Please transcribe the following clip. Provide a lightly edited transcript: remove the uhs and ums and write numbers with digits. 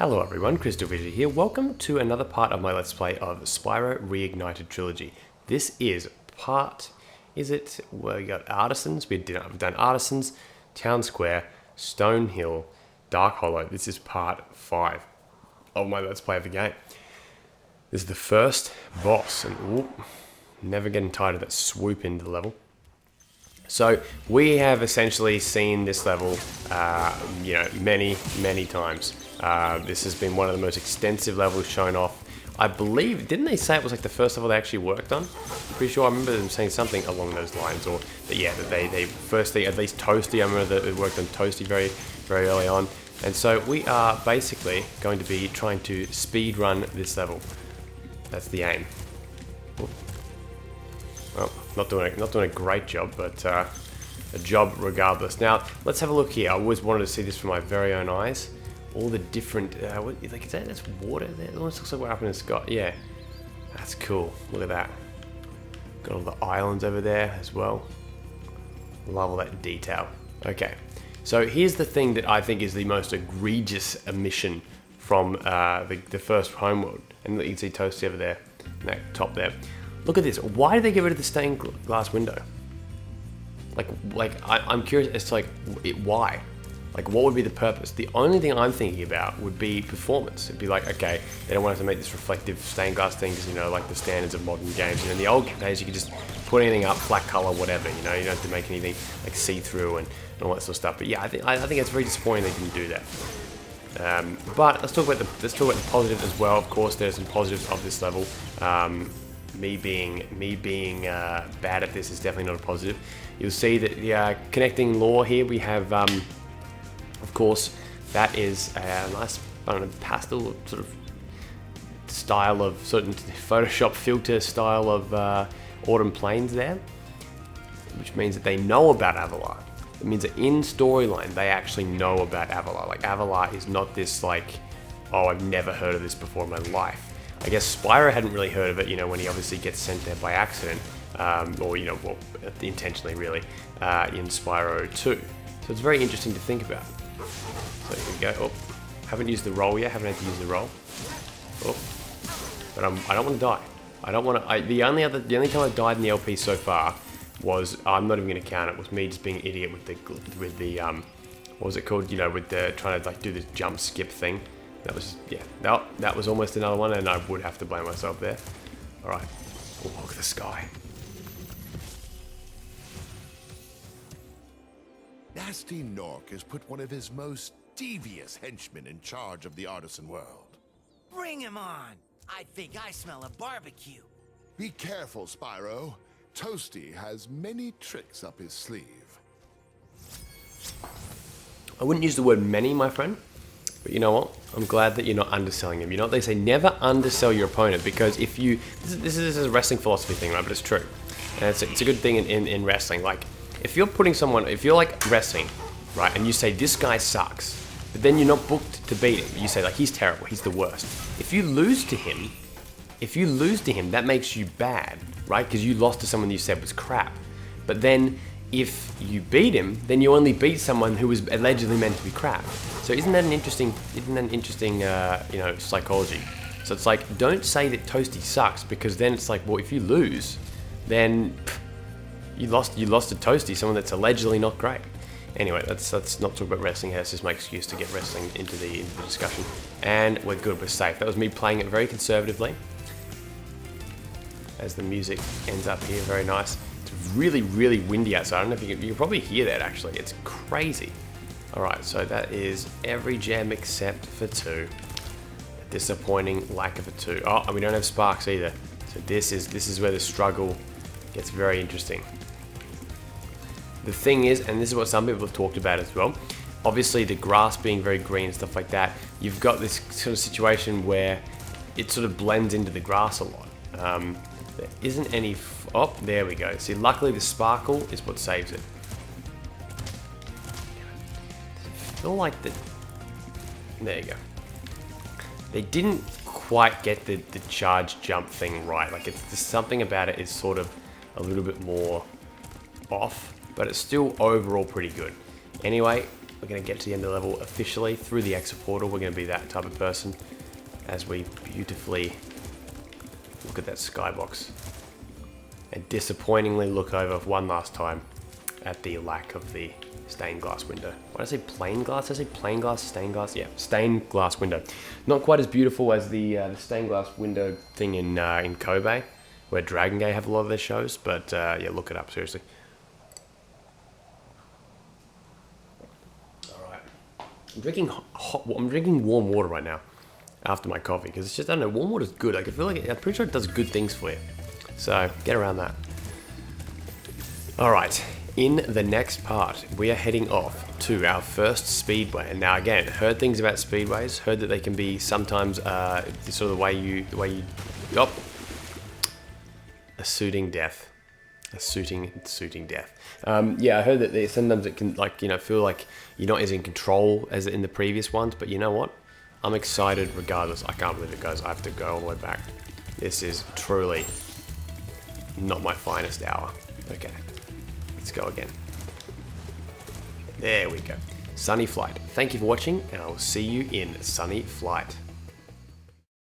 Hello everyone, CrystalFissure here. Welcome to another part of my Let's Play of Spyro Reignited Trilogy. This is part, well, we got Artisans, we've done Artisans, Town Square, Stone Hill, Dark Hollow. This is part 5 of my Let's Play of the game. This is the first boss, and never getting tired of that swoop into the level. So we have essentially seen this level, many times. This has been one of the most extensive levels shown off. I believe, didn't they say it was like the first level they actually worked on? I'm pretty sure I remember them saying something along those lines, or that, yeah, that they firstly, at least Toasty, I remember that they worked on Toasty very early on. And so we are basically going to be trying to speed run this level. That's the aim. Well, not doing a great job, but a job regardless. Now, let's have a look here. I always wanted to see this from my very own eyes. All the different, like, is that's water there? It almost looks like we're up in the sky. Yeah, that's cool. Look at that. Got all the islands over there as well. Love all that detail. Okay, so here's the thing that I think is the most egregious omission from the first homeworld. And you can see Toasty over there, in that top there. Look at this. Why did they get rid of the stained glass window? I'm curious as to why. Like, what would be the purpose? The only thing I'm thinking about would be performance. It'd be like, okay, they don't want us to make this reflective stained glass thing because, like the standards of modern games. In the old days, you could just put anything up, flat color, whatever. You don't have to make anything like see-through and all that sort of stuff. But yeah, I think it's very disappointing they didn't do that. But let's talk about the positives as well. Of course, there's some positives of this level. Me being bad at this is definitely not a positive. You'll see that connecting lore here we have, of course, that is a nice, I don't know, pastel sort of style of certain Photoshop filter style of Autumn Plains there, which means that they know about Avalar. It means that in storyline they actually know about Avalar. Like, Avalar is not this like, oh, I've never heard of this before in my life. I guess Spyro hadn't really heard of it, when he obviously gets sent there by accident, or intentionally really, in Spyro 2. So it's very interesting to think about. So here we go. Oh, haven't used the roll yet. Haven't had to use the roll. Oh, but I don't want to die. I don't want to. The only time I've died in the LP so far was, I'm not even going to count it, was me just being an idiot with the what was it called? With the trying to do this jump skip thing. That was, that was almost another one, and I would have to blame myself there. Alright. Oh, look at the sky. Nasty Nork has put one of his most devious henchmen in charge of the artisan world. Bring him on! I think I smell a barbecue. Be careful, Spyro. Toasty has many tricks up his sleeve. I wouldn't use the word many, my friend. But you know what? I'm glad that you're not underselling him. You know what they say? Never undersell your opponent, because if you... This is a wrestling philosophy thing, right? But it's true. And it's a good thing in wrestling. Like, if you're like wrestling, right, and you say, this guy sucks, but then you're not booked to beat him. You say, like, he's terrible, he's the worst. If you lose to him, that makes you bad, right? Because you lost to someone you said was crap. But then, if you beat him, then you only beat someone who was allegedly meant to be crap. So isn't that an interesting, psychology? So it's like, don't say that Toasty sucks, because then it's like, well, if you lose, then you lost to Toasty, someone that's allegedly not great. Anyway, let's not talk about wrestling. That's just my excuse to get wrestling into the discussion. And we're good, we're safe. That was me playing it very conservatively. As the music ends up here, very nice. Really windy outside. I don't know if you can probably hear that actually. It's crazy. Alright, so that is every gem except for 2. A disappointing lack of a 2. Oh, and we don't have sparks either. So this is where the struggle gets very interesting. The thing is, and this is what some people have talked about as well, obviously the grass being very green and stuff like that, you've got this sort of situation where it sort of blends into the grass a lot. There isn't any... Oh, there we go. See, luckily the sparkle is what saves it. I feel like that... There you go. They didn't quite get the charge jump thing right. Like, there's something about it is sort of a little bit more off, but it's still overall pretty good. Anyway, we're going to get to the end of the level officially through the exit portal. We're going to be that type of person as we beautifully look at that skybox and disappointingly look over one last time at the lack of the stained glass window. Why did I say plain glass? Did I say plain glass, stained glass? Yeah, stained glass window. Not quite as beautiful as the stained glass window thing in Kobe, where Dragon Gate have a lot of their shows, but yeah, look it up, seriously. Alright. I'm drinking warm water right now after my coffee, because it's just, I don't know, warm water is good. Like, I feel like I'm pretty sure it does good things for you. So, get around that. Alright, in the next part, we are heading off to our first speedway. And now again, heard things about speedways, heard that they can be sometimes sort of the way you, a suiting death. A suiting death. Yeah, I heard that sometimes it can, like, you know, feel like you're not as in control as in the previous ones, but you know what? I'm excited regardless. I can't believe it, guys. I have to go all the way back. This is truly not my finest hour. Okay, let's go again. There we go. Sunny Flight. Thank you for watching, and I will see you in Sunny Flight.